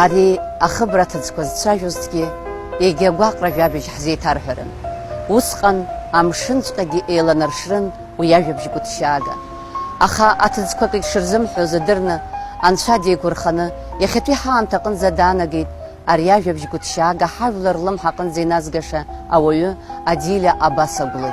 ари ахыбра ҭыӡқәа зцәажәозгьы егьа гәаҟра жәабжь ҳзеиҭарҳәарын. Усҟан амшынҵәҟьагьы еиланаршрын уи ажәабжь гәыҭшьаага. Аха аҭыӡқәак егьшырзымҳәоз адырны, Анцәа деигәырханы иахьатәи ҳаамҭа аҟынӡа даанагеит ари ажәабжь гәыҭшьаага ҳажәлар рлымҳа аҟынӡа иназгаша ауаҩы Адилиа Абасаглы.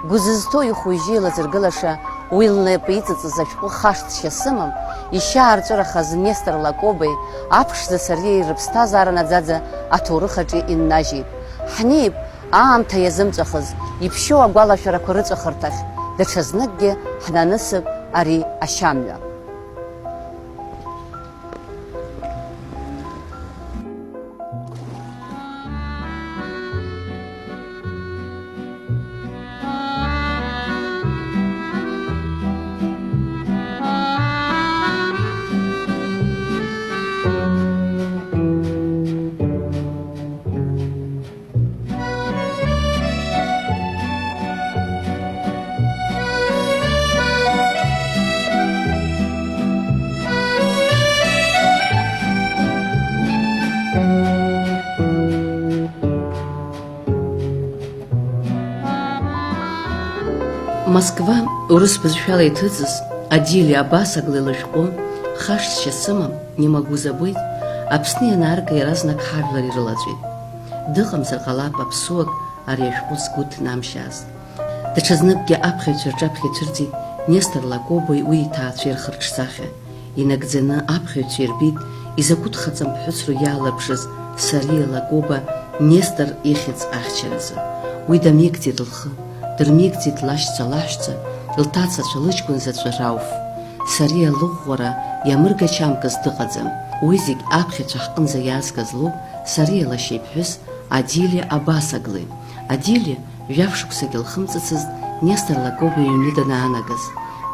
Гәызызҭоу ихәыжьы илазыргылаша уи лнапы иҵыҵыз ашәҟәы хашҭшьа сымам, ишьаарҵәырахаз Нестор Лакобеи аԥшӡа сариеи рыԥсҭазаара наӡаӡа аҭоурых аҿы иннажьит. Ҳнеип аамҭа иазымҵәахыз иԥшьоу агәалашәарақәа рыҵәахырҭахь, даҽазныкгьы ҳнанысып ари ашьамҩа. Москва урыс бызшәала иҭыҵыз Адилиа Абасаглы илашәҟәы хашҭшьа сымам, не могу забыть, Аԥсны ианаарга иаразнак ҳажәлар ирылаҵәеит. Дыҟамзар ҟалап аԥсуак ари ашәҟәы згәы ҭнамшьааз. Даҽазныкгьы аԥхьаҩцәа рҿаԥхьа ицәырҵит Нестор Лакобеи уи иҭаацәеи рхырҿсахьа. Инагӡаны аԥхьаҩцәа ирбит изакәытә хаҵамԥҳәысроу иаалырԥшыз Сариа Лакоба Нестор ихьӡ ахьчаразы. Уи дамеигӡеит лхы, дырмеигӡеит лашьца-лаҳәца, лҭацацәа лыҷкәын заҵәы Рауф. Сариа лыӷәӷәара иамыргачамкыз дыҟаӡам. Уи зегь аԥхьаҩцәа ҳҟынӡа иаазгаз лоуп Сариа лашьа иԥҳәыс Адилиа Абасаглы. Адилиа жәаф-шықәсагьы лхымҵыцызт Нестор Лакоба иҩны данаанагаз.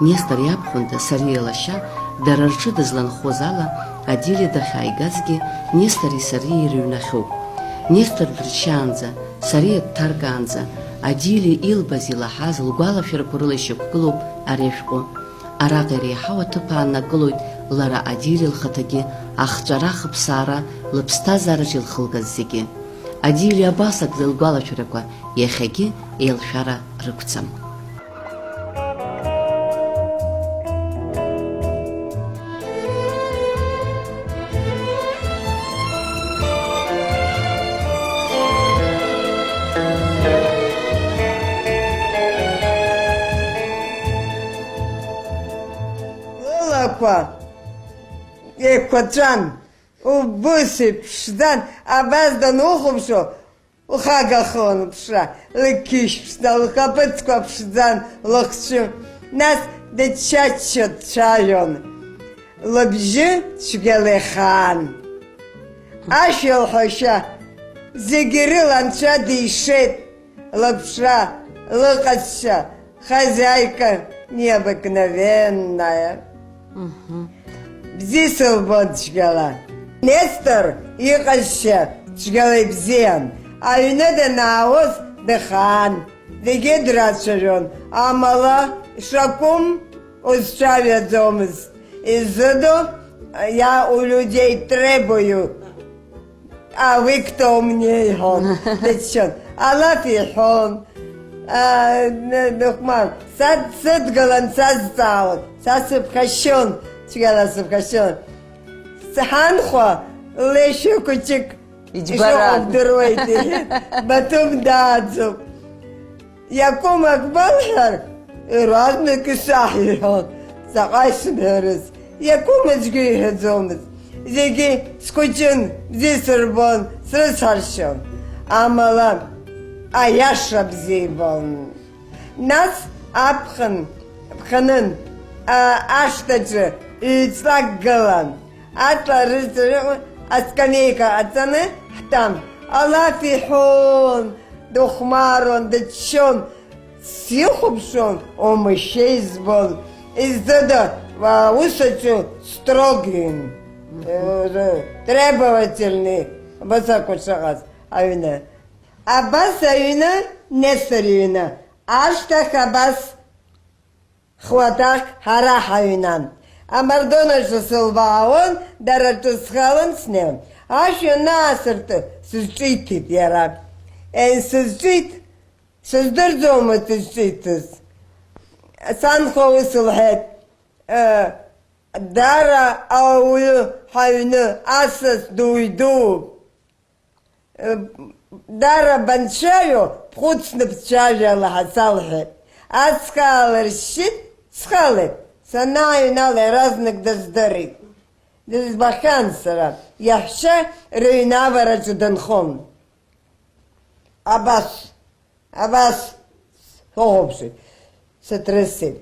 Нестор иабхәында Сариа лашьа дара рҿы дызланхоз ала Адилиа дахьааигазгьы Нестори Сариеи рыҩнахьоуп. Нестор дырчаанӡа, Сариа дҭаркаанӡа, Адилиа илбаз илаҳаз лгәалашәарақәа рыла ишьақәгылоуп ари ашәҟәы. Араҟа иреиҳау аҭыԥ ааннакылоит лара Адилиа лхаҭагьы ахҵәара хыԥсаара лыԥсҭазаараҿы илхылгаз зегьы. Адилиа Абасаглы лгәалашәарақәа иахьагьы еилшәара рықәцам. Еқәаҵәан, убыс ԥшӡан, абас данухәаԥшуа, ухагахон ԥшра, лқьышә ԥшӡан, лхаԥыцқәа ԥшӡан, лыхцәы. Нас дычча-ччо дцәажәон, лыбжьы цәгьала ихаан. Ашәа-лҳәашьа зегьы рыла Анцәа дишеит, лыԥшра, лыҟазшьа, хозяйка необыкновенная. Бзиа сылбон цәгьала. Нестор иҟазшьа цәгьала ибзиан. Аҩны данаауаз дыхаан, зегьы драцәажәон, амала шакәым узцәажәаӡомызт. Изыду, я у людей требую, а вы кто мне иҳон, дыччон. Алаф иҳәон, сыдгылан сазҵаауан, са сыԥхашьон, цәгьала сыԥхашьон. Сҳанхәа леишәа хәыҷык ишыҟабдыруеит, иҳәеит, Баҭым дааӡоуп. Иакәымак былҳәар, иаразнак исаҳиҳәон, заҟа исымҳәарыз. Иакәым аӡәгьы иҳәаӡомызт. Зегьы схәыҷын, бзиа сырбон, срыцҳаршьон. Амала аиаша бзиа ибон. Нас аԥхынын ашҭаҿы ҩ-ҵлак Атла рыцҳа аскамейка ҟаҵаны ҳтәан. Алаф иҳәон, дыхәмаруан, дыччон, сихәаԥшуан, омашьа избон. Изыда усаҿы строгин, требовательный, абасақәа шыҟаз аҩны. Абас аҩны Нестор иҩны. Ашьҭахь абас хәаҭак ҳара ҳаҩнан. Амардонаша сылбауын, дарату схалын снем. Ашу насырты сызчитит яра. Сызчит, сыздырзома сызчитыз. Санховы сылхет. Дара аулы хайны асыс дуйду. Дара банчаю пхуцны пчажала хасалхет. Ацхалыр щит, схалы. Санаю нале разных доздарит. Дызбахансара. Яхша рейнавара чуданхон. Абас. Хохопши. Сатрасы.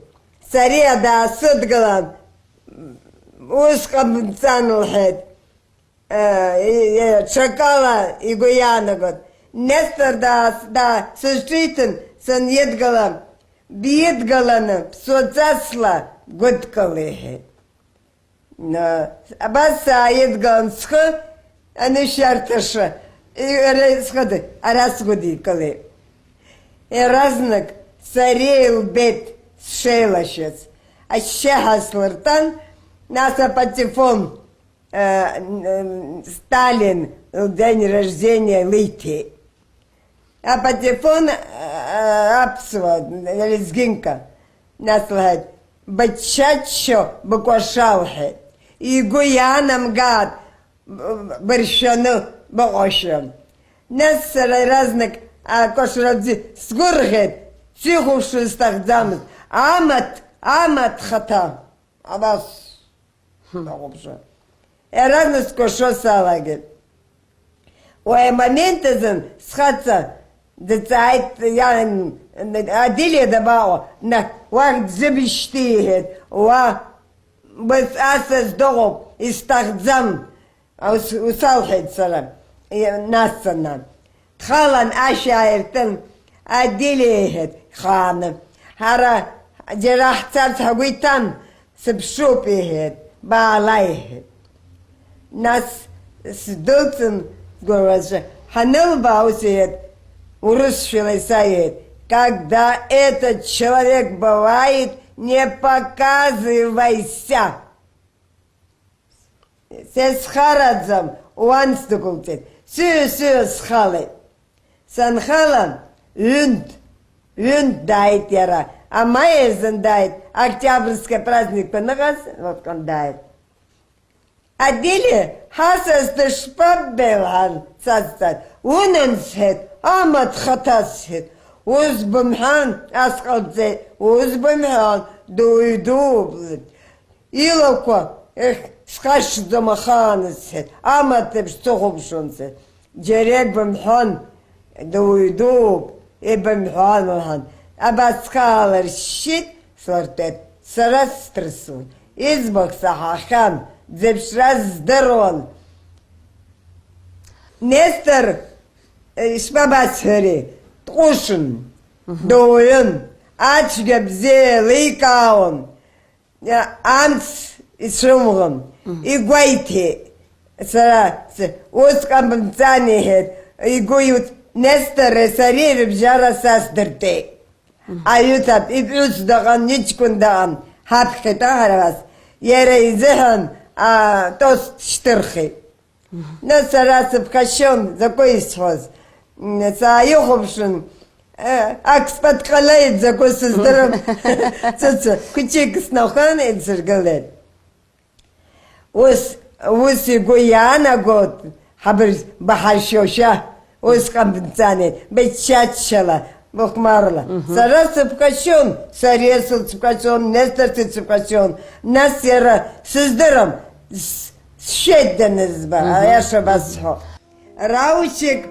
Царя да судгалан. Ускам цанлхет. Чакала и Гуяна год. Нестор да сушитен сан едгалам. Биедгалана соцасла годкалехе. Абаса едгалан схы, аны шарташа. Схады, арас годи кале. Разнак царел бет шелашец. А щехаслыртан наса патефон Сталин день рождения лейте. А патефон апсва лезгинка наслать бачачо баквашалхе. И гуянам гад борщану баошем. Нас разных кошрадзи сгургет цихувши стахдамыз. Амат хата. Абас. Разность кошо салагет. Ой, моментазен схаца децайт я адиле дабао на вах зебиштигет ва без асас догоп истахдзам усалхет сара насана. Тхалан ашаертен адилехет хана. Хара жерахцат хагуитан сбшупихет баалайхет. Нас сдулцем говорится, ханел баусиет, урусшилайсает. Когда этот человек бывает, не показывайся. Сесхарадзам уанстукултет, сю схалы. Санхалан юнт дает яра, а майезен дает, октябрьский праздник панагас, вот он дает. Адили хасас дышпаббелхан цацат, уненсхет, амат хатасхет, узбымхан асқалдзе, узбымхан дуйду. Илоко, схаш замаханесхет, амат эпштохубшонсет, джерек бымхан дуйду, и бымхан. Абасхалар щит сортет, сарас трясун, избах сахахан, Дзепшраз здорон. Нестор шпабасхери, тушин, доин, ачгабзе, лейкаон, анц и шумгон, и гуайте. Сара, ускамбанцанихет, и гуют Нестор и сареви бжара сасдырте. Аютап, и плюс даган, ничкун даган, хапхета харавас, ере изехан, тост штырхи. Но сарасып кашон, закой исхоз. Сааюховшин, акспат калает, закой создаром. Кучик снахан и циргалет. Ус и Гуяна год, хабр бахаршоша, ус камбенцане, бечачала, бухмарла. Сарасып кашон, саресыл цукачон, Нестор цукачон, нас яра создаром. Щедденез ба, а я шабасхо. Раучик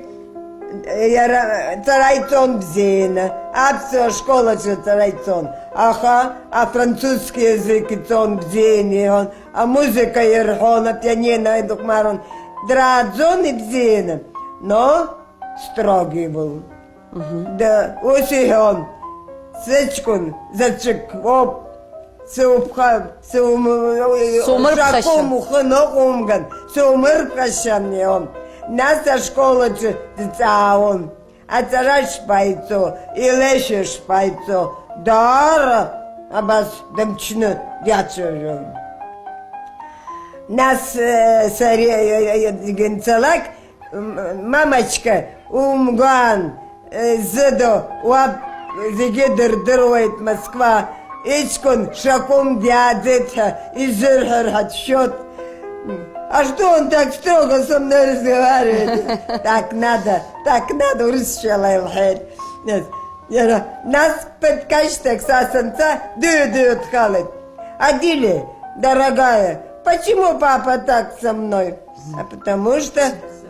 царайцон бзина, апсо школа че царайцон. Аха, а французский язык и цон бзини, а музыка ерхон, а пианино и духмарон. Драдзон и бзина, но строгий был. Да, усихон, сечкун, зачек, оп. Сумырпхашан. Наса школа цаон, а цараш пайцо, и лешеш пайцо, дара, абас дамчны дячажон. Нас генцелак, мамочка, умган, зедо, уап, зигедер дырует Москва, ичкон шаком дядетха, и зырхар счет. А что он так строго со мной разговаривает? Так надо, урысчала нас подкачтек сасанца дыдыт халит. Адили, дорогая, почему папа так со мной? А потому что...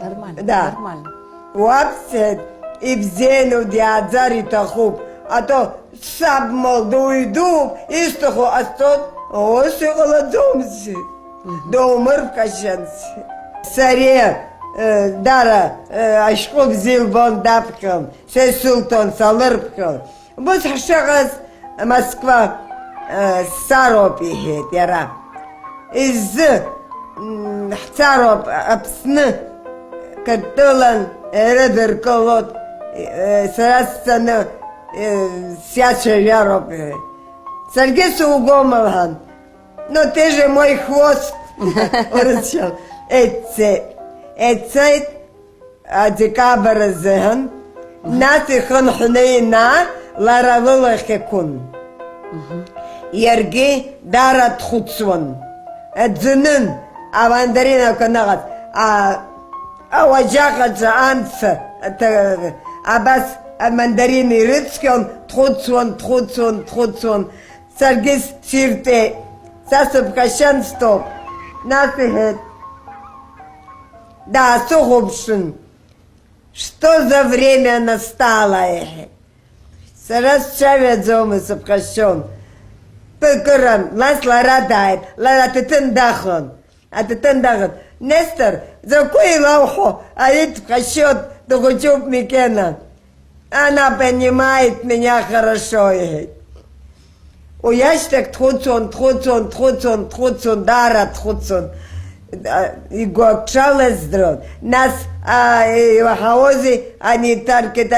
Нормально, да, нормально. Уапсет и взену диадзари тахуб, а то саб мол дуйду, истаху астот, оси голодомси. До умыр в кашенси. Саре, дара, ашков зил бон дапкам, се султан салырпкам. Бус хашагас Москва саропи хет, яра. Из сароп апсны, картылан, редер колот, сарасцаны, сяча яропи. Саргесу угомалхан. Но ты же мой хвост, урычал. Эцет, декабрь зен, натихан хнейна, ларавыла хекун. Ерги дарат хуцвон. Эдзинын, авандарина канагат, ваджахаца анца, абас мандарины рыцкон, тхуцвон, саргис сирте. Сасып кашанство, нафигет. Да, сугубшин. Что за время настало, Сарас чавят зомы сапкашон. Пыкыран, лас ларадает, ларатытындахон. А тытындахон. Нестор, закуй лаухо, а ведь кашет дугучуп Микена. Она понимает меня хорошо, Уяштек тхуцон, дара тхуцон. И гуакшалес дрон. Нас хаози, они таркет,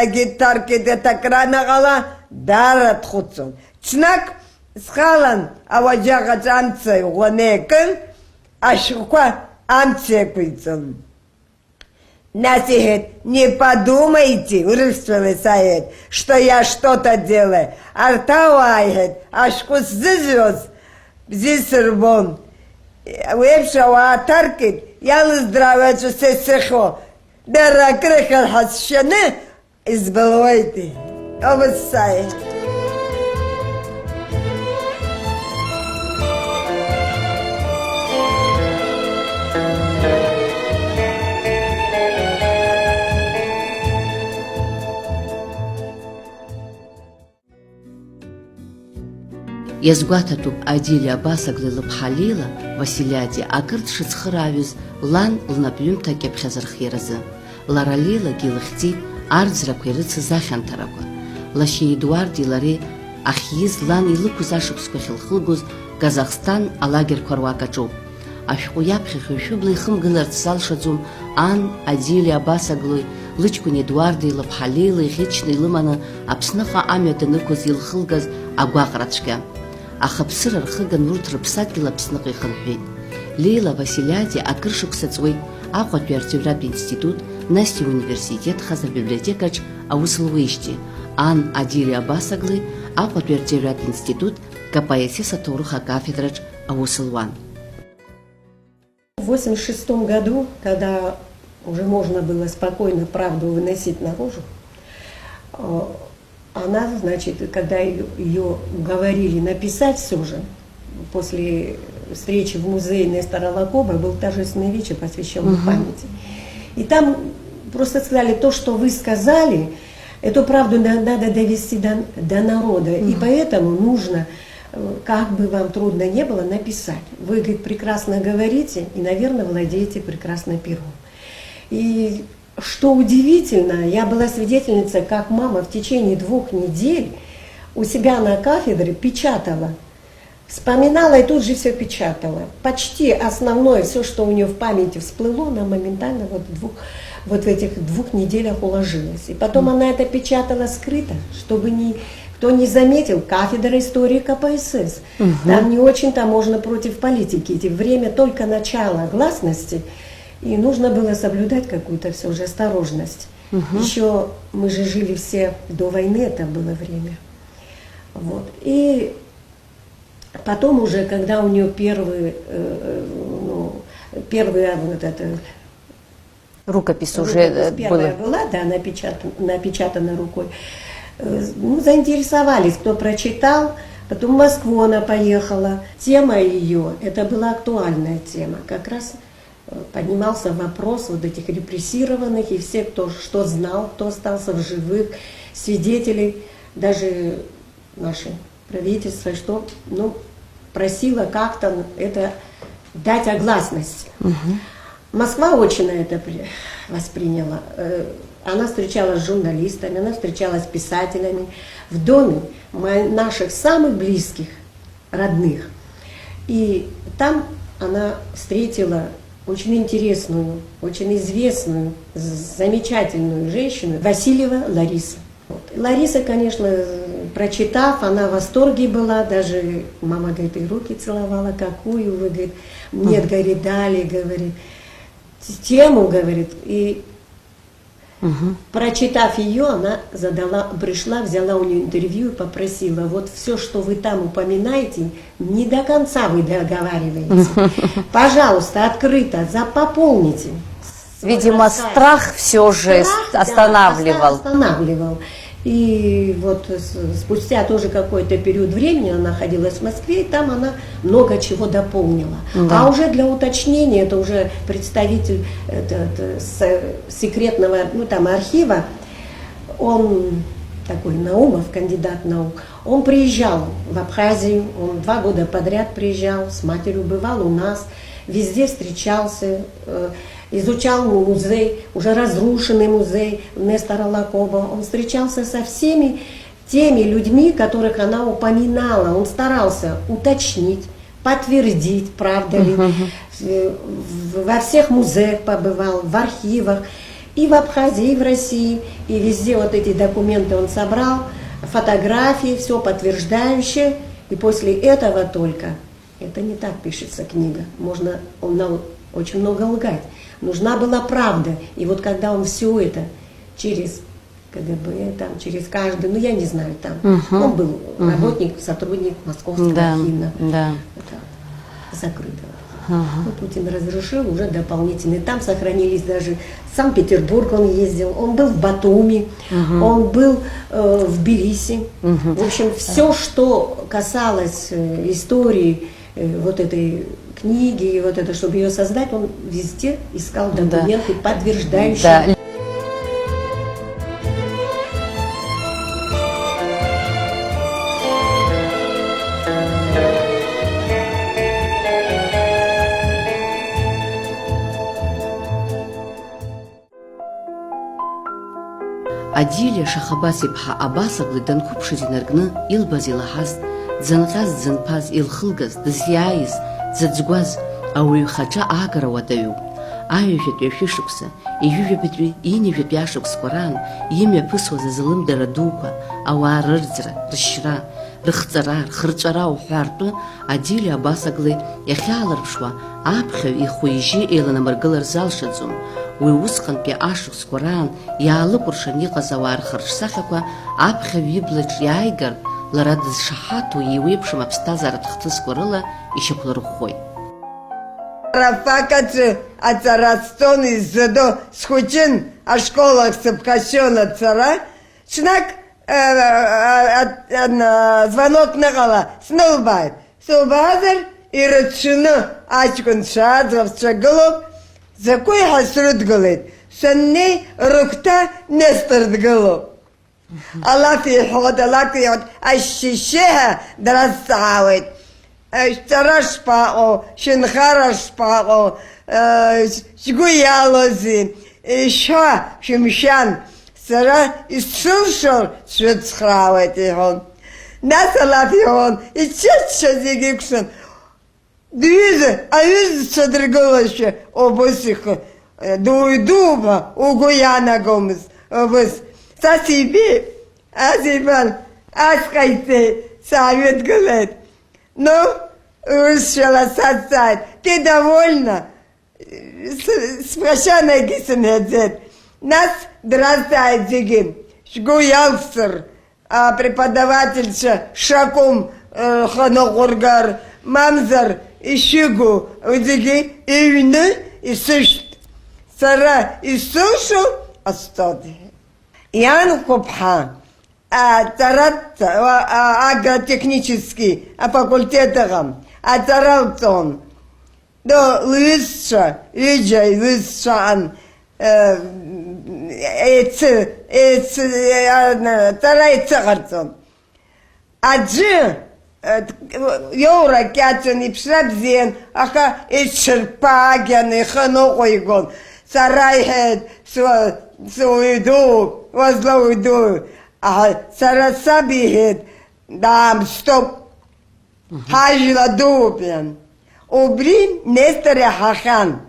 так рано гала, дара тхуцон. Чнак схалан, аваджаха цанце, уанекен, ашуква амце куйцон. Насихет, не подумайте, урысвелесает, что я что-то делаю. Артауайхет, ашкус зизёс, зисырбон. Уэпшава атаркет, ялы здравячу сесехо. Дара крехал хасшаны, избылуйте. Обыссает. Иазгәаҭатәуп Адили абасагли лыԥҳа Василиади акырҭ шыцхыраҩыз лан лнапҩымҭа кьыԥхьазырхиаразы. Лара Лилагьы илыхьӡеит арӡрақәа ирыцыз ахьанҭарақәа. Лашьа Едуарди лареи ахьиз лан илықәыз ашықәсқәа ахьылхылгоз Казахстан алагерқәа руак аҿоуп. Ашәҟәы иаԥхьахьоу шәыбла ихымгыларц залшаӡом ан Адили абасаглои лыҷкәын Едуарди лыԥҳа Леила иӷьычны илыманы Аԥсныҟа амҩа данықәыз илхылгаз агәаҟра цәгьа. Аха ԥсыра рхыган урҭ рыԥсадгьыл Аԥсныҟа ихынҳәит. Леила Василиади акыр шықәса ҵуеит Аҟәатәи арҵаҩратә институт, нас иуниверситет хазыр библиотекаҿ аус луеижьҭеи. Ан Адили абасаглеи Аҟәатәи арҵаҩратә институт капоесиас аҭоурых акафедраҿ аус луан. В 1986 году, когда уже можно было спокойно правду выносить наружу, она, значит, когда ее уговорили написать все же, после встречи в музее Нестора Лакоба был торжественный вечер, посвященный памяти. И там просто сказали, то, что вы сказали, эту правду надо довести до народа. И поэтому нужно, как бы вам трудно не было, написать. Вы, говорит, прекрасно говорите и, наверное, владеете прекрасно пером. И что удивительно, я была свидетельницей, как мама в течение 2 недель у себя на кафедре печатала. Вспоминала и тут же все печатала. Почти основное, все, что у нее в памяти всплыло, она моментально в этих 2 неделях уложилась. И потом она это печатала скрыто, чтобы Кто не заметил, кафедра истории КПСС. Там не очень-то можно против политики идти. Время только начала гласности, и нужно было соблюдать какую-то все же осторожность. Еще мы же жили все до войны, это было время. Вот. И потом уже, когда у нее первая вот эта Рукопись уже первая была, да, напечатана рукой. Ну, заинтересовались, кто прочитал. Потом в Москву она поехала. Тема ее, это была актуальная тема. Как раз поднимался вопрос вот этих репрессированных, и все, кто что знал, кто остался в живых, свидетелей, даже наше правительство, что, ну, просило как-то это дать огласность. Москва очень это восприняла. Она встречалась с журналистами, она встречалась с писателями в доме наших самых близких, родных. И там она встретила очень интересную, очень известную, замечательную женщину, Васильева Лариса. Вот. Лариса, конечно, прочитав, она в восторге была, даже мама, говорит, и руки целовала, какую, вы, говорит, нет, говорит, дали, говорит, тему, говорит, и прочитав ее, она пришла, взяла у нее интервью и попросила, вот все, что вы там упоминаете, не до конца вы договариваете. Пожалуйста, открыто, пополните. Видимо, страх все же останавливал. Останавливал. И вот спустя тоже какой-то период времени она находилась в Москве, и там она много чего дополнила. Да. А уже для уточнения, это уже представитель секретного, ну, там, архива, он такой Наумов, кандидат наук, он приезжал в Абхазию, он 2 года подряд приезжал, с матерью бывал у нас, везде встречался, изучал музей, уже разрушенный музей Нестора Лакоба. Он встречался со всеми теми людьми, которых она упоминала. Он старался уточнить, подтвердить, правда ли. Во всех музеях побывал, в архивах, и в Абхазии, и в России. И везде вот эти документы он собрал, фотографии, все подтверждающее. И после этого только, это не так пишется книга, можно очень много лгать. Нужна была правда. И вот когда он все это через КГБ, там, через каждый, ну я не знаю, там, он был работник, сотрудник Московского архива, закрытого. Ну, Путин разрешил уже дополнительные. Там сохранились даже в Санкт-Петербург он ездил, он был в Батуми, он был в Тбилиси. В общем, все, что касалось истории вот этой книги, вот это, чтобы ее создать, он везде искал документы, подтверждающие. Да. Адилия Шахабас-иԥҳа Абасаглы данқәыԥшыз инаркны илбаз илаҳаз, дзынҟьаз дзынԥаз, илхылгаз, дызиааиз, дзыӡгәаз ауаҩ хаҿы аагара уадаҩуп. Аҩажәатәи ашәышықәса, ижәижәабатәи инижәатәи ашықәсқәа раан имҩаԥысуаз азалымдара дуқәа, ауаа рырӡра, рышьра, рыхҵара, рхырҵәара уҳәа ртәы Адилиа Абасаглы иахьаалырԥшуа аԥхьаҩ ихәы-ижьы еиланамыргылар залшаӡом. Уи усҟантәи ашықәсқәа раан иаалыкәыршан иҟаз ауаа рхырҿсахьақәа аԥхьаҩ иблаҿ иааигар, лара дызшаҳаҭу иеиуеиԥшым аԥсҭазааратә хҭысқәа рыла ишьақәлырӷәӷәоит. Рафакаҿы аҵараҵтәон иззадо схәыҷын ашколах сыԥхашьон ацара, ҽнак звонок ныҟала снылбааит. Сылбаазар ирыцәшәаны аҷкәынцәа аӡӷабцәа гылоуп, закәи ҳәа срыдгылеит. Саннеи рыгәҭа Нестор дгылоуп. Алаф иҳәот, ашьшьышьыҳәа дразҵаауеит. Ҵара шԥаҟоу, шьынхара шԥаҟоу, шәгәы иалоузеи, шәҳәа, шәымшәан, сара исшылшо сшәыцхраауеит иҳәон. Нас Алаф иҳәон, ичча зегьы икәшан, аҩызцәа дыргылашәа, убыс дуба угәы иаанагомызт, убыс. Са сибеит, азибан, Аскайте, совет говорит. Ну, вышла сосать. Ты довольна? Спрашивай, Гисенедзет. Нас драстает Зигин. Шгуялсер, а преподавательша Шакум Ханогургар, Мамзар и Шигу, Зиги, и вины, и сышт. Сара и сушу, остады. Ян Хопха, Тарат, агротехнический, факультетом, Таралтон. До Лысша, Виджай, Лысшан, Тарай Цагарцон. Аджи, Йора Кятсон и Пшрабзен, аха Ичерпаген и Ханокойгон, Сарайхед, Суиду, Возлоиду, а Сарасабихед, дам, стоп, Хажила Дубен. Убри Нестора Хахан.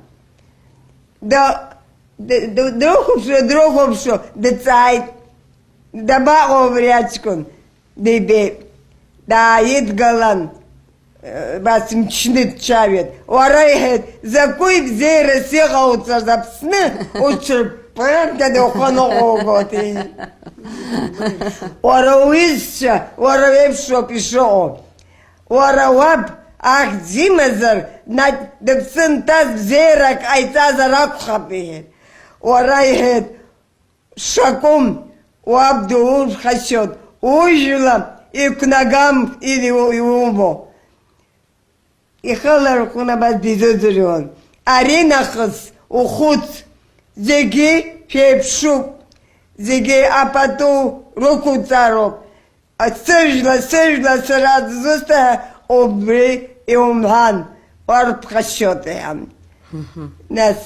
Да другом, децайт, да баговрячкун, дебе, да идгалан, басим чнит чавет, варайхет, закуй взере сигауца запсны, учерпен, да доханоготи. Варауисша, варавевшо пишо, вараваб, ах, Зимазар, на депсентаз взерак, айтазар акхапихет. Орайхет, Шакум, Уабдур хасет, ужила и к ногам или уму. И халар кунабаз безудрион. Аринахас, ухуц, зеги пепшук, зеги апату руку царок. А сыжла, сразу зуста, обри и умхан, варп хасетаям. Нас,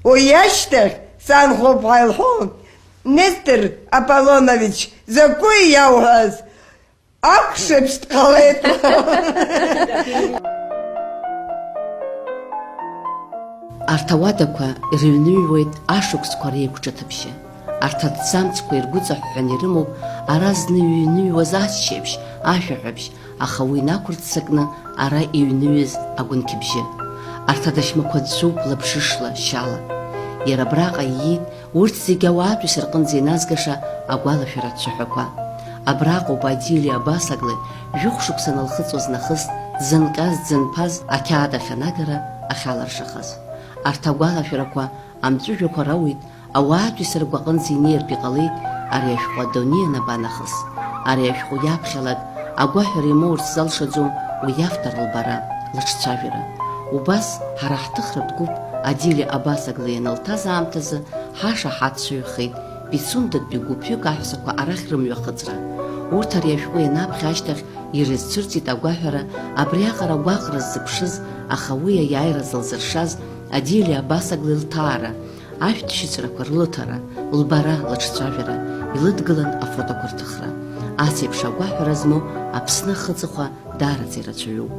уяштах, сан хопхайлхон, Нестор Аполлонович, закой я у вас, акшепст калет. Арҭ ауадақәа ирыҩныҩуеит ашықәсқәа реиқәҿыҭыбжьы. Арҭ аҭӡамцқәа иргәыҵаҳәҳәан ирымоуп ара зны иҩныҩуаз аччеиԥш, ашәаҳәабжь, аха уи инақәырццакны ара иҩныҩыз агәынқьбжьы. Арҭ адашьмақәа ӡәӡәоуп лабжышла, шьала. Иара абраҟа иит урҭ зегьы ауаатәыҩса рҟынӡа иназгаша агәалашәара ацәаҳәақәа. Абраҟоуп Адилиа Абасаглы жәохә шықәса налхыҵуаз нахыс дзынҟьаз, дзынԥаз ақьаад ахьанагара ахьаларшахаз. Арҭ агәалашәарақәа амҵәыжәҩақәа рауит ауаатәыҩса ргәаҟынӡа инеиртә иҟалеит ари ашәҟәы адунеи анабанахыс. Ари ашәҟәы иаԥхьалак агәаҳәара имоурц залшаӡом уи автор лбара, лыҿцәажәара. Убас ҳара ҳҭыхратә гәыԥ Адилиа Абасаглы ианылҭаз аамҭазы ҳашаҳаҭцәаҩхеит Пицундатәи гәыԥҩык аҳәсақәа арахь рымҩахыҵра. Урҭ ари ашәҟәы ианаԥхьа ашьҭахь ирызцәырҵит агәаҳәара абриаҟара гәаҟра ззыԥшыз, аха уи аиааира зылзыршаз Адилиа Абасаглы лҭаара, ашәҭшьыцрақәа рлыҭара, лбара, лыҿцәажәара, илыдгылан афотоқәа рҭыхра. Ас еиԥш агәаҳәара змоу Аԥсны ахыҵыхәа даараӡа ирацәаҩуп.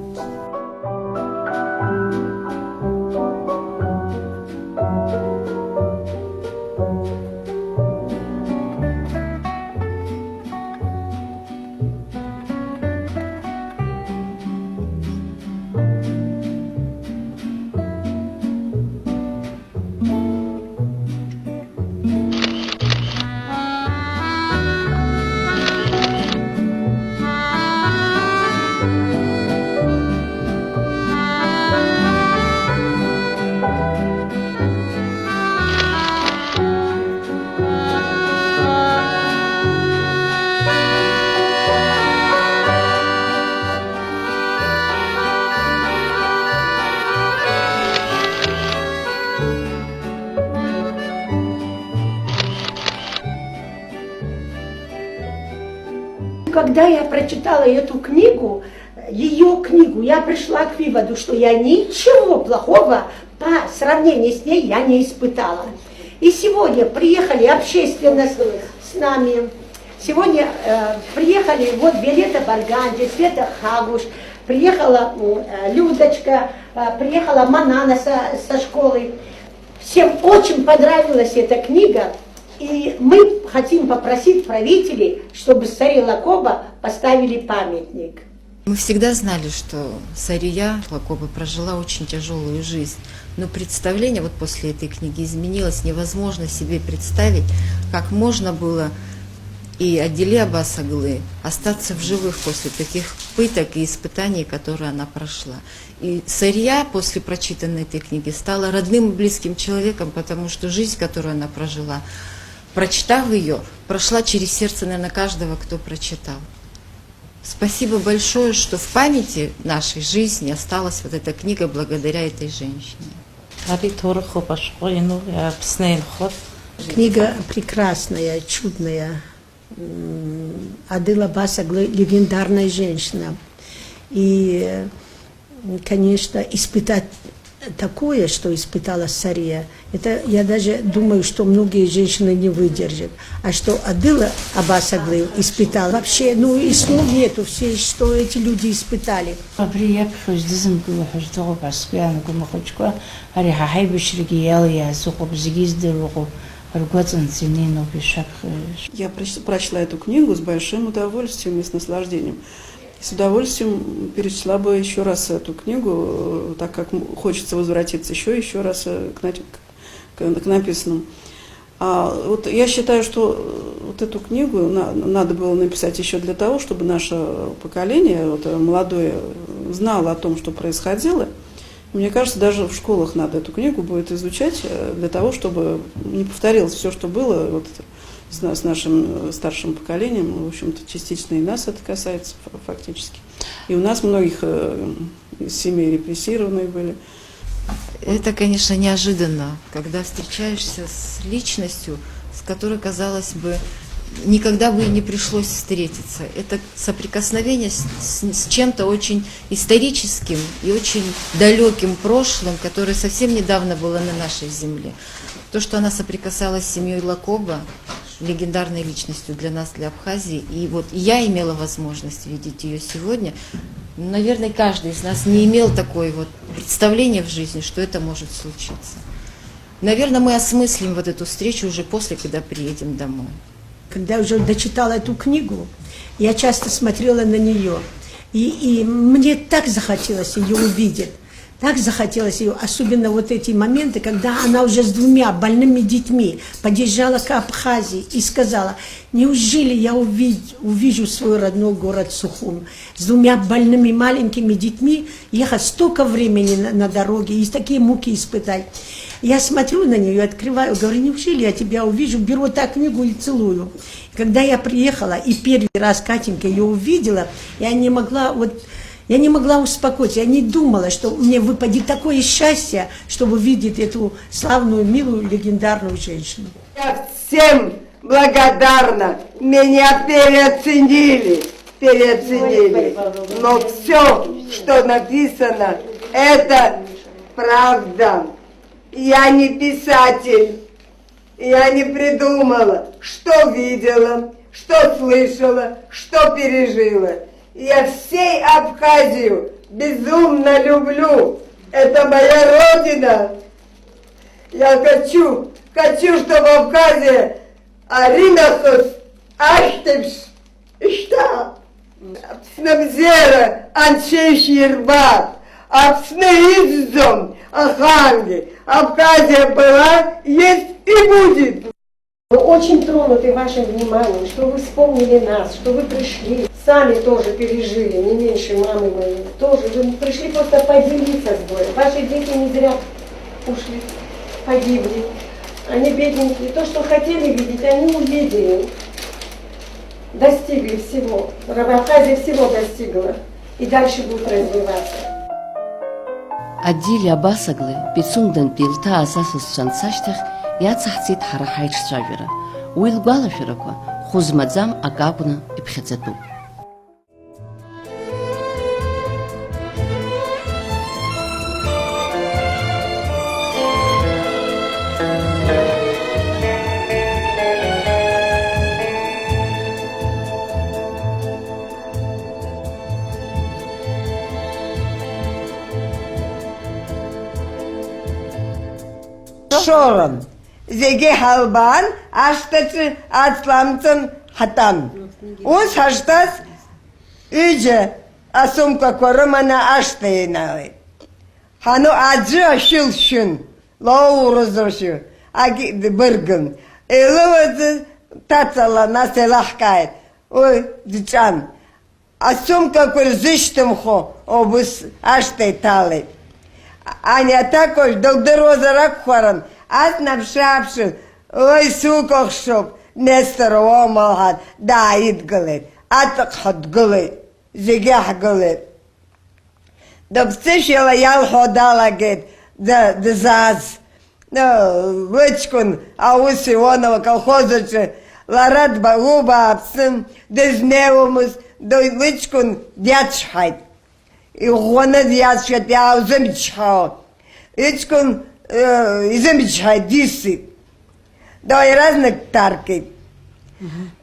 Когда я прочитала эту книгу, ее книгу, я пришла к выводу, что я ничего плохого по сравнению с ней я не испытала. И сегодня приехали общественно с нами, сегодня приехали вот Виолетта Барганди, Света Хагуш, приехала Людочка, приехала Манана со школы. Всем очень понравилась эта книга. И мы хотим попросить правителей, чтобы Саре Лакоба поставили памятник. Мы всегда знали, что Сария Лакоба прожила очень тяжелую жизнь. Но представление вот после этой книги изменилось. Невозможно себе представить, как можно было и Адиле Аббас Аглы остаться в живых после таких пыток и испытаний, которые она прошла. И Сария после прочитанной этой книги стала родным и близким человеком, потому что жизнь, которую она прожила, прочитав ее, прошла через сердце, наверное, каждого, кто прочитал. Спасибо большое, что в памяти нашей жизни осталась вот эта книга благодаря этой женщине. Книга прекрасная, чудная. Адиль Аббас Аглы легендарная женщина. И, конечно, испытать такое, что испытала Сария, это я даже думаю, что многие женщины не выдержат. А что Адиль Аббас Аглы испытала, вообще, ну и слов нету, все, что эти люди испытали. Я прочла эту книгу с большим удовольствием и с наслаждением. С удовольствием перечла бы еще раз эту книгу, так как хочется возвратиться еще раз к написанному. Вот я считаю, что вот эту книгу надо было написать еще для того, чтобы наше поколение, вот, молодое, знало о том, что происходило. Мне кажется, даже в школах надо эту книгу будет изучать для того, чтобы не повторилось все, что было вот с нашим старшим поколением. В общем-то, частично и нас это касается фактически. И у нас многих семей репрессированные были. Это, конечно, неожиданно, когда встречаешься с личностью, с которой, казалось бы, никогда бы и не пришлось встретиться. Это соприкосновение с чем-то очень историческим и очень далеким прошлым, которое совсем недавно было на нашей земле. То, что она соприкасалась с семьей Лакоба, легендарной личностью для нас, для Абхазии, и вот я имела возможность видеть ее сегодня. Наверное, каждый из нас не имел такое вот представление в жизни, что это может случиться. Наверное, мы осмыслим вот эту встречу уже после, когда приедем домой. Когда я уже дочитала эту книгу, я часто смотрела на нее. И мне так захотелось ее увидеть. Так захотелось ее, особенно вот эти моменты, когда она уже с 2 больными детьми подъезжала к Абхазии и сказала: неужели я увижу свой родной город Сухум с 2 больными маленькими детьми, ехать столько времени на дороге и такие муки испытать. Я смотрю на нее, открываю, говорю: неужели я тебя увижу, беру так книгу и целую. И когда я приехала и первый раз Катенька ее увидела, я не могла успокоиться, я не думала, что мне выпадет такое счастье, чтобы видеть эту славную, милую, легендарную женщину. Я всем благодарна, меня переоценили. Но все, что написано, это правда. Я не писатель, я не придумала, что видела, что слышала, что пережила. Я всей Абхазию безумно люблю. Это моя родина. Я хочу, чтобы Абхазия Аринахус Аштепш Ишта Снамзера Анчеш Ербат Абснеиздом Аханги. Абхазия была, есть и будет. Мы очень тронуты вашим вниманием, что вы вспомнили нас, что вы пришли. Сами тоже пережили, не меньше мамы моей. Тоже вы пришли просто поделиться с горем. Ваши дети не зря ушли, погибли. Они бедненькие. То, что хотели видеть, они увидели. Достигли всего. Абхазия всего достигла. И дальше будет развиваться. Адиль Аббас Аглы бицундан пилта асасс шансаштах яцахцит харахайш шавира. Уил гвалафираква хузмадзам акабна ипхацату. Шором, Зеги халбан, аштачы атламцын хатан. Ус хаштас үйже асумка корымана аштайыналы. Хану аджы ашылшын, лоурызыршы, аги быргын. Элывызы тацала населахкает. Ой, дичан. Асумка кор зыштым хо, обус аштай талы. Аня такой долдырозарак хоран, ат напшапшын, ой, сукох шоп, Нестор омалхан, да, идгылет, атық хатгылет, зегях гылет. Добцышела ял ходала гет, да заз. Лычкун, аус Ионова колхозычы, ларат багуба апсын, дезневумыз, дой лычкун дядшхайт. И гона дядшхайт, я узымчхау. Лычкун изымчхайт, дисы. Дой разных таркит.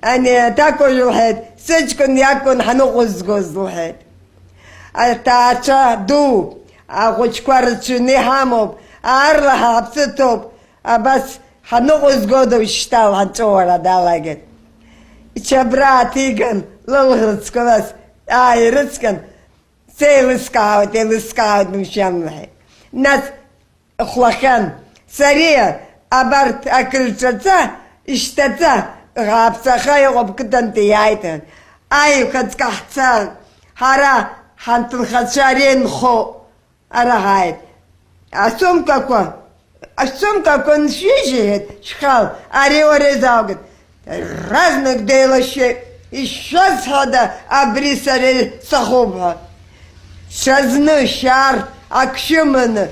Они такой лухет, сычкун якун ханугуз лухет. А тача ду, а хочкварчу не хамоб, арла хапсытоп, а бас ханугуз годов штал ханчора далагет. Ича брат иган, лылгырцкалас, ай рыцкан, сей лыскаут, мшамлахе. Нас хлахан, сария, абарт акылчаца, иштаца, гапсаха йогоб кытанты яйтын. Ай хацкахца, хара хантын хачарен хо, арагайт. А сом какой свежий, шхал, ариоре заугет. Разных делащей, еще сада абрисаре сахоба. Шазны шар, акшуманы,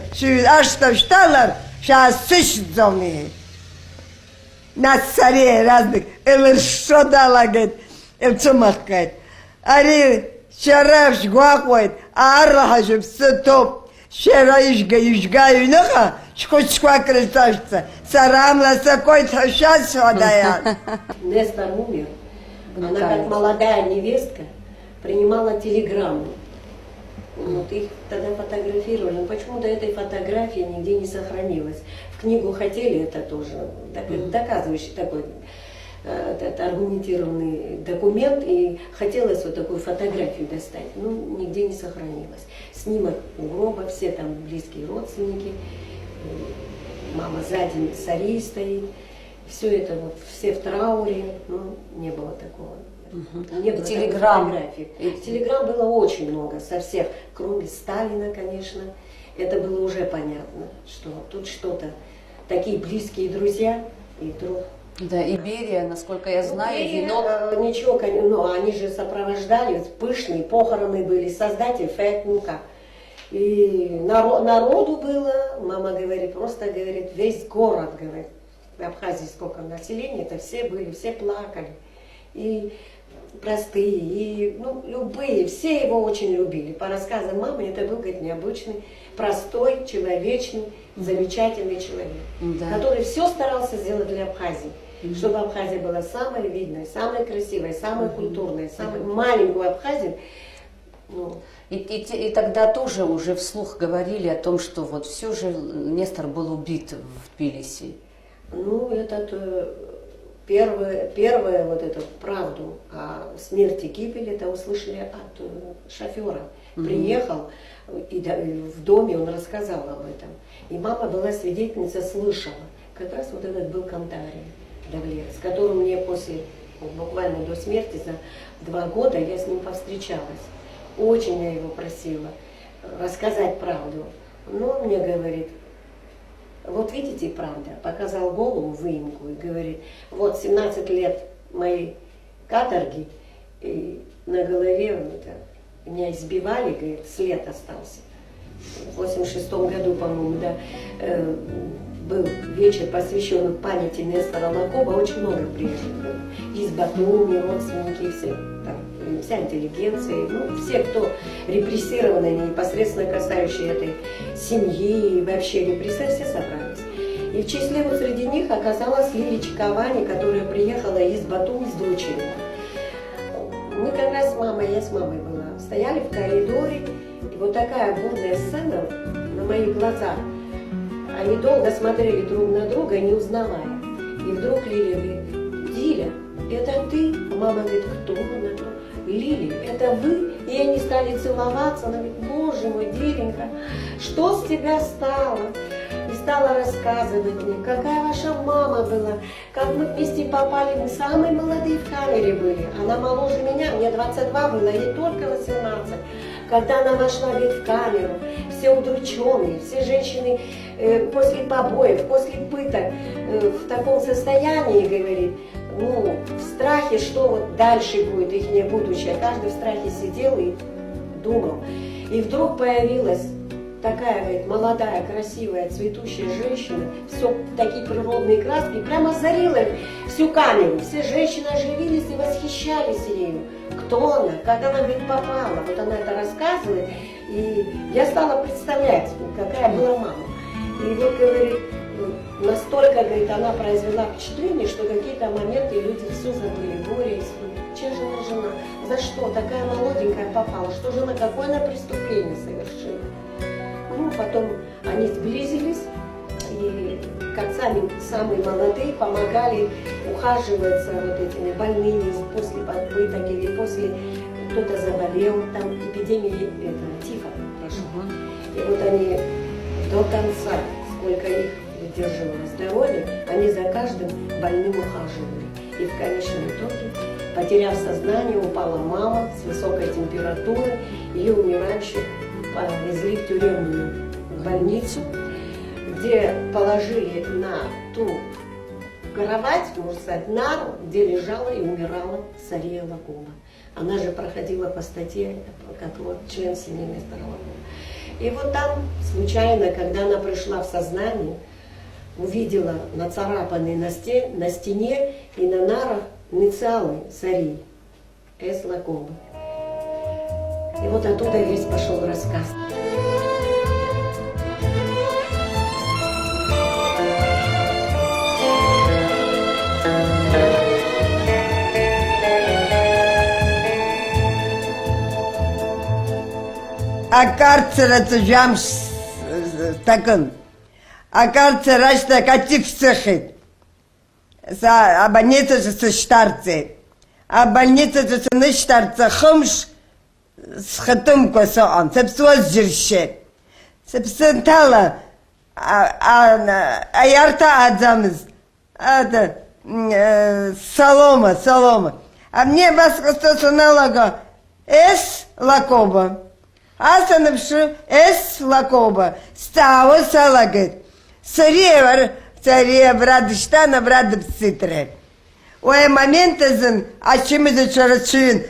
ашта шталар, сейчас сыщет зомни. Нас царей разных, эльшо далагет, эльцумахкает. Ари шарафш гуакует, а аррахашев сытоп, шера ишга юнаха, шкочква кресташца, сарамла сакой ташас водая. Нестор умер, она как молодая невестка принимала телеграмму. Вот их тогда фотографировали, но почему-то этой фотографии нигде не сохранилось. В книгу хотели это тоже, доказывающий такой аргументированный документ, и хотелось вот такую фотографию достать, но нигде не сохранилось. Снимок у гроба, все там близкие родственники, мама сзади с Арией стоит, все это вот, все в трауре, ну, не было такого. Не было телеграмм. Телеграмм было очень много, со всех, кроме Сталина, конечно. Это было уже понятно, что тут что-то, такие близкие друзья и друг. Да, и Берия, насколько я знаю, Берия, венок. ничего, ну, они же сопровождали, пышные похороны были, создатель ФЭК, ну как. И народу было, мама говорит, просто говорит, весь город, говорит, в Абхазии сколько населения, это все были, все плакали. И простые, и ну, любые, все его очень любили. По рассказам мамы, это был, говорит, необычный, простой, человечный, замечательный человек, который все старался сделать для Абхазии, чтобы Абхазия была самой видной, самой красивой, самой культурной, самой маленькой Абхазии. Ну. И тогда тоже уже вслух говорили о том, что вот все же Нестор был убит в Тбилиси. Ну, первую вот эту правду о смерти, гибели, это услышали от шофера. Приехал, и в доме он рассказал об этом. И мама была свидетельница, слышала. Как раз вот этот был Кантарий Давлер, с которым мне после, буквально до смерти, за 2 года я с ним повстречалась. Очень я его просила рассказать правду. Но он мне говорит, вот видите, правда, показал голову, выемку, и говорит, вот 17 лет моей каторги, и на голове меня избивали, говорит, след остался. В 86-м году, по-моему, да, был вечер, посвященный памяти Нестора Лакоба, очень много приехало. Из Батуми, родственники, все, там, вся интеллигенция, ну, все, кто репрессированы, непосредственно касающие этой семьи, вообще репрессии, все собрались. И в числе вот среди них оказалась Лилия Чиковани, которая приехала из Батуми с дочерью. Мы как раз с мамой, я с мамой была, стояли в коридоре, и вот такая бурная сцена на моих глазах. Они долго смотрели друг на друга, не узнавая. И вдруг Лилия говорит: Диля, это ты? А мама говорит: кто она? Лилия, это вы? И они стали целоваться. Она говорит: боже мой, Диленька, что с тебя стало? И стала рассказывать мне, какая ваша мама была, как мы вместе попали, мы самые молодые в камере были. Она моложе меня, мне 22 было, ей только 18. Когда она вошла, говорит, в камеру, все удрученные, все женщины после побоев, после пыток в таком состоянии, говорит, ну, в страхе, что вот дальше будет их будущее. Каждый в страхе сидел и думал. И вдруг появилась такая, говорит, молодая, красивая, цветущая женщина, все такие природные краски, прямо озарила всю камеру. Все женщины оживились и восхищались ею. Кто она, как она, говорит, попала. Вот она это рассказывает, и я стала представлять, какая была мама. И вот, говорит, настолько, говорит, она произвела впечатление, что какие-то моменты люди все забыли, горе, чья же она жена, за что такая молоденькая попала, что же она, какое она преступление совершила. Ну, потом они сблизились, и как самые молодые помогали ухаживать за вот этими больными после пыток или после кто-то заболел, там эпидемия тифа прошла. И вот они до конца, сколько их выдерживало здоровье, они за каждым больным ухаживали. И в конечном итоге, потеряв сознание, упала мама с высокой температурой, ее умирающую повезли в тюремную больницу, где положили на ту кровать, можно сказать, нару, где лежала и умирала Сария Лакоба. Она же проходила по статье, как вот член семейной стороны. И вот там, случайно, когда она пришла в сознание, увидела нацарапанные на стене и на нарах инициалы Сарии, С. Лакоба. И вот оттуда весь пошел рассказ. A karțără țăgeam stăcând. A karțără ăștia ca tic săhit. A больница să ștarțe. A больница să nu ștarță hâmș с хатымко соан, сепсуаз жирше. Сепсентала, а ярта адзамыз. Это солома. А мне баскостосу налага С. Лакоба. Asta напишу С. Лакоба. Става салагет. Цария брат штана брат пситре. Ой момента зен, а чем это чарачин?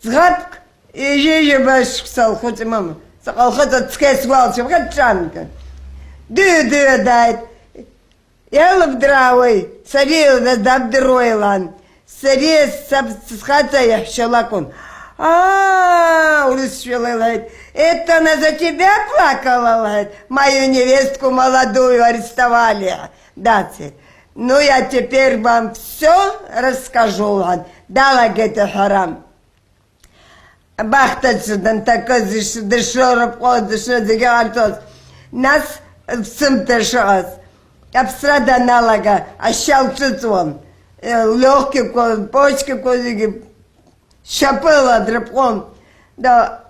Згадка. И баш салхот мама. Салхот отскес валчи, вгачанка. Ды дает. Я лабдравой, сарил да дабдройлан. Сарил схата я шалакун. Урысшилает. Это она за тебя плакала, лает. Мою невестку молодую арестовали. Да, ну я теперь вам все расскажу, лан. Дала где-то харам. Бахтачыдан такой дешорып қойды, дешор деген артос. Нас в сымтышығыз. Абстрада налага, ащалчыц он. Легкий кон, почки козыги. Шапыла дрыпон. Да,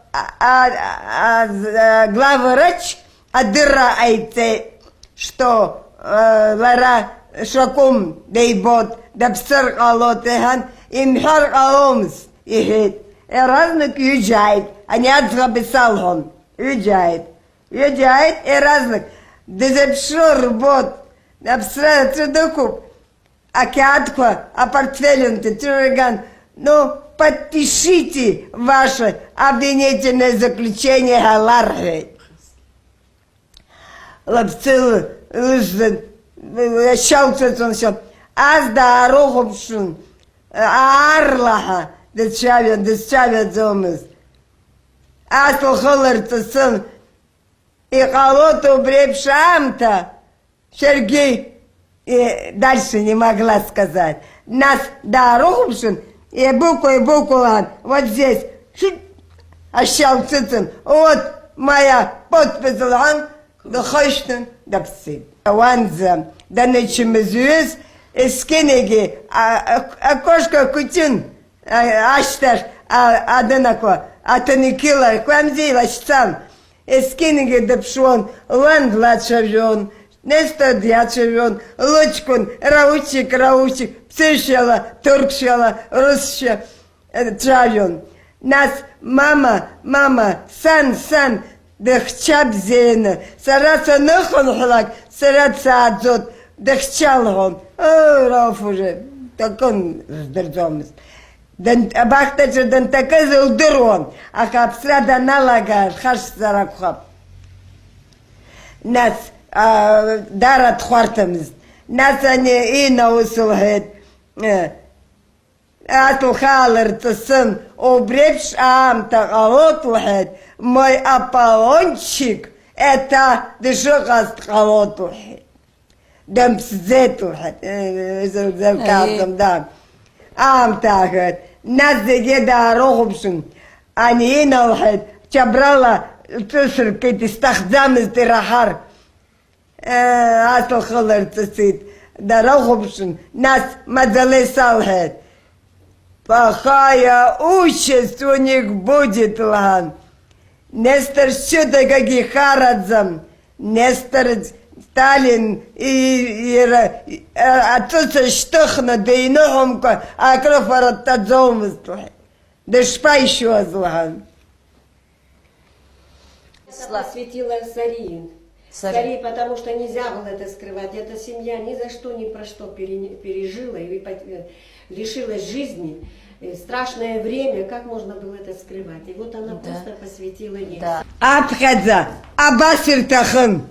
главврач адыра айтсе, что лара шакум дейбот, да псыр қалот ехан, имхар қаломыз ехет. Разник уезжает, а не отзаписал он. Уезжает и разник. Дезепшо работ, абстракт трудокуп. А кятко, а портфелем-то труриган. Ну, подпишите ваше обвинительное заключение Галархи. Лапцил, щалцет он все. Аз да арохопшун, арлаха. Десчавят зомыз. Асл хылыртысын. И колоту брепшам-то. Сергей дальше не могла сказать. Нас дорогушин и букву вот здесь. Ощал цицин. Вот моя подпись лан. Да хочет дапсит. Ванза, да нечемезуез, эскенеги, окошко кутюн, ашташ, одинаково, атаникила, квамзила, штан, эскенеги дапшон, ланд ладшавжон, несто дячавжон, лучкун, раучик, псышала, туркшала, русша, травжон. Нас мама, сан, дехчаб зена, сараса нухон хлак, сараса адзот, дехчалгон. О, Рауф уже, так он сдержомыз. Бахтачы дан такой зылдырон, а капсрада налага, хаш саракхап. Нас дарат хвартамыз, нас они и наусылгет, атухалыр тысын, обрепш амта колотухет, мой Аполлончик, это дышокаст колотухет. Дэмпсзетухет, да. Амтахет, нас дегеда рогубшин, они иналхет, чабрала тысыр кэти стахзамыз тирахар, атухалыр тысит, да рогубшин, нас мазалесалхет. Плохая участь у них будет, Лан. Нестор Щута, как и Харадзам, Нестор Сталин и отцуца штухна, да и ногомка, а крофарат тадзомыслы. Да шпа еще Лан. Посвятила Сари, потому что нельзя было это скрывать. Эта семья ни за что, ни про что пережила и лишилась жизни. Страшное время, как можно было это скрывать? И вот она просто посвятила ей. Абхадза, Абасир Тахын,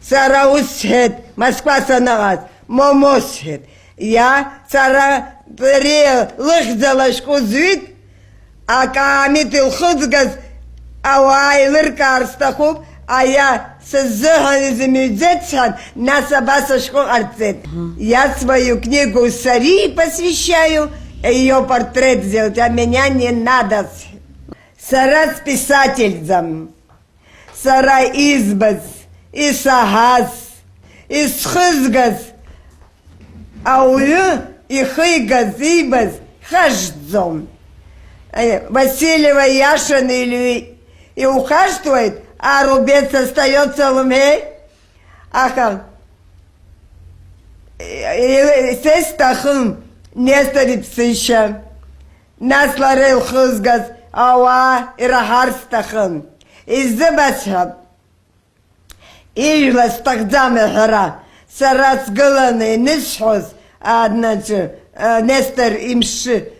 Сараусхет, Москва Санагат, Момосхет. Я Сара Лыхзалашку звит, а Камитил Худгаз, Ауайлыр Карстахуб, а я с замедзетсан на Сабасашку Арцет. Я свою книгу Сари посвящаю, ее портрет сделать, а меня не надо. Сара с писательцем, Сара избаз, и сагаз, и схызгаз, а улю и хыгаз, избаз, хаждзом. Васильева Яшин и ухаживает, а рубец остается в уме. Аха. Сестахым не старится. Насларел хызгаз, ауа и рахарстахым. Из-за Ижла стагдаме хара. Сарас гыланы нишхоз, одначе Нестор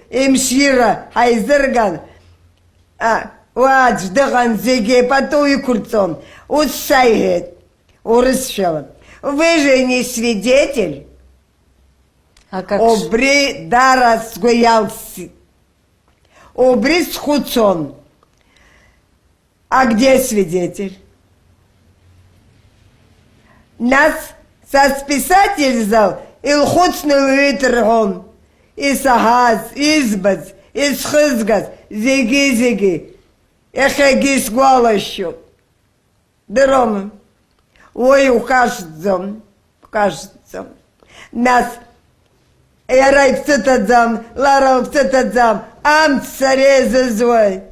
имшира хайзырган. Вадж дыган зеге патуи курцон. Усайгет. Урысшала. Вы же не свидетель. А как Обри дарас гуялси. Обри схуцон. А где свидетель? Нас списатель зал илхуцный витргон. И сагаз, избаз, и схызгаз, зиги. Эхегис голощу. Дром. Ой, ухаждзом. Нас эрай пцитадзам, ларал пцитадзам, ам царезы зой.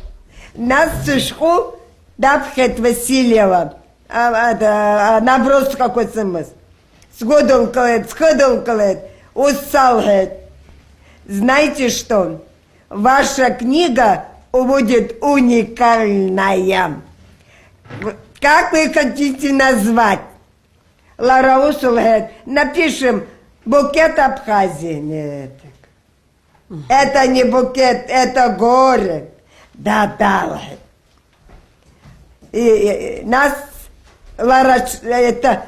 Нас цушку дапхет Васильева. Наброс какой-то смысл. Сходолкалет, усалгет. Знаете что? Ваша книга будет уникальная. Как вы хотите назвать? Лара Усулгет, напишем букет Абхазии. Нет. Это не букет, это горе. Да. И нас Лара, это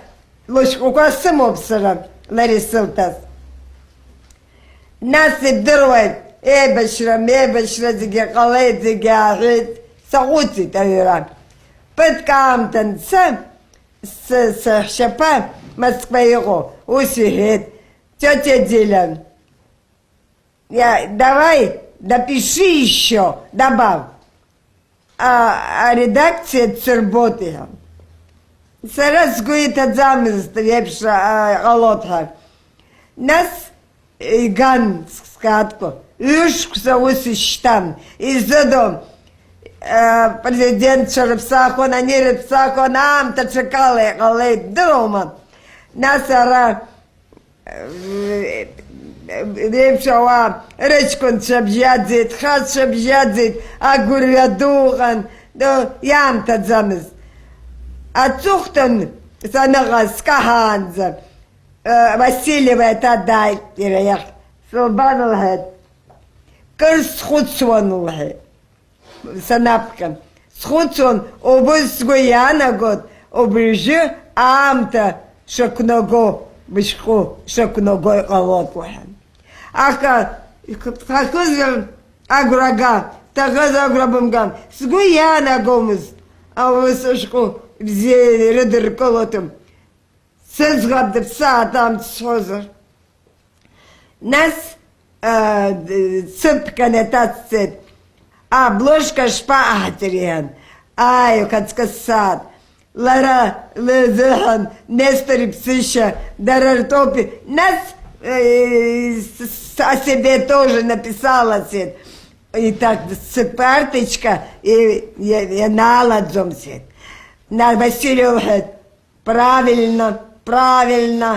лошкука самобсара, Ларисылтас. Нас и дырвает, эбешра, диге калет, диге ахет, сагути тавира. Пыткам с шапа Москва-Его, усигет, тетя Дилян. Давай, допиши еще, добавь. А редакция Церботы. Сара сгәы иҭаӡамызт еиԥш ҟалоит ҳәа. Нас иган скаткәа, ҩышықәса ус ишьҭан, изыдом. Президентцәа рыԥсахуан, ани рыԥсахуан, аамҭа ҽакала иҟалеит, дыруама. Нас ара реиԥш ауаа рыҷкәынцәа бжьаӡит, хацәа бжьаӡит, агәырҩа дуҟан, иаамҭаӡамызт. Аҵыхәтәан саныҟаз скаҳаанӡа Васильева еиҭа дааит иара иахь. Сылбан лҳәеит, кыр схәыцуан лҳәеит. Санаԥхьа схәыцуан, убыс сгәы иаанагот, убрижьы аамҭа шақәнаго, бышьхәы шақәнаго иҟалоит лҳәан. Аха ҭахызар агәра га, ҭахыз агәра бымган, сгәы иаанагомызт аус ашәҟәы бзиа ирыдыркылоҭым. Сыӡӷаб дыԥсаат аамҭа сҳәозар. Нас сыԥхьан еиҭа дцеит. Обложка шпаҳаҭыриан, ухаҵкы ссаат. Лара лызыҳәан Нестор иԥсышьа, дара ртәоуп. Нас о себе тоже написала сет. И так карточка ианаалаӡом сет. Василий лҳәеит, правильно, правильно,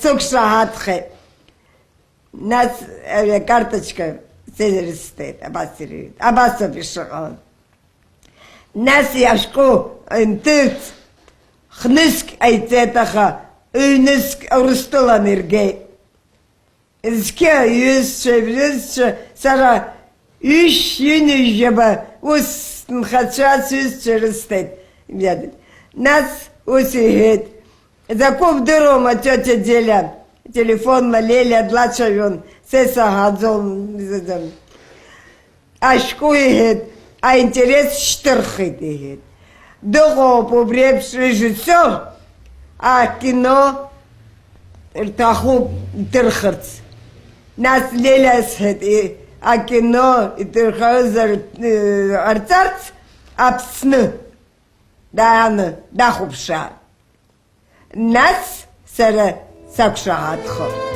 сықәшаҳаҭхеит. Нас карточка сеидырсҭеит, абасоуп ишыҟалаз. Нас иашәҟәы нҭыҵ, хныск ҟаиҵеит, аха ҩныск Урыстәылан иргеит. Зқьы иҩызцәа, ибжьызцәа, сара ҩынҩажьаба ус нхацәа сҩызцәа рысҭеит. Нас ус иҳәеит, закәу бдыруама тиотиа Деля, телефонла Лелиа длацәажәон, сесаҳаӡом. Ашәҟәы иҳәеит, аинтерес шьҭырхит иҳәеит. Дыҟоуп убри еиԥш режиссер, акино рҭахуп иҭырхырц. Нас Лелиа сҳәеит, акино иҭырхозар ҟарҵарц, Аԥсны дааны дахәаԥшаап. Нас сара сақәшаҳаҭхоит.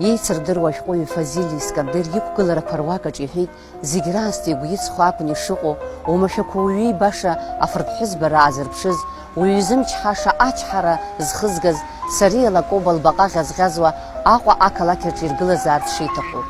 Иеицырдыруа ашәҟәыҩҩы Фазиль Искандер иқәгыларақәа руакаҿ иҳәеит, зегь раасҭа игәы иҵхо акәын ишыҟоу, оумашәақәа уаҩы баша афырҭ-ԥҳәызба раазырԥшыз, уаҩы изымчҳаша ачҳара зхызгаз Сариа Лакоба лбаҟа ӷьазӷьазуа Аҟәа ақалақь аҿы иргылазаарц шиҭаху.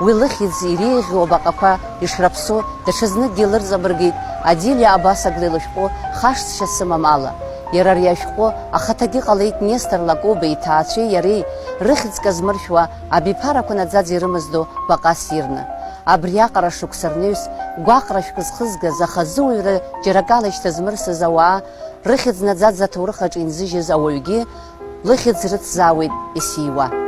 Уи лыхьӡ иреиӷьу абаҟақәа ишраԥсо даҽазныкгьы лырҵабыргит Аделиа Абасаглеи лышәҟәы хашҭшьа сымам ала. Иара ари ашәҟәы ахаҭагьы ҟалеит Нестор Лакоба иҭаацәеи иареи рыхьӡк азмыршәуа абиԥарақәа наӡаӡ ирымыздо Баҟас ирны. Абри аҟара шықәса рнеҩс гәаҟрашәк зхызгаз ахазыуаҩра џьара акала ишьҭазмырсыз ауаа рыхьӡ наӡаӡ аҭоурых аҿы инзыжьыз ауаҩгьы лыхьӡ рыҭзаауеит исиуа.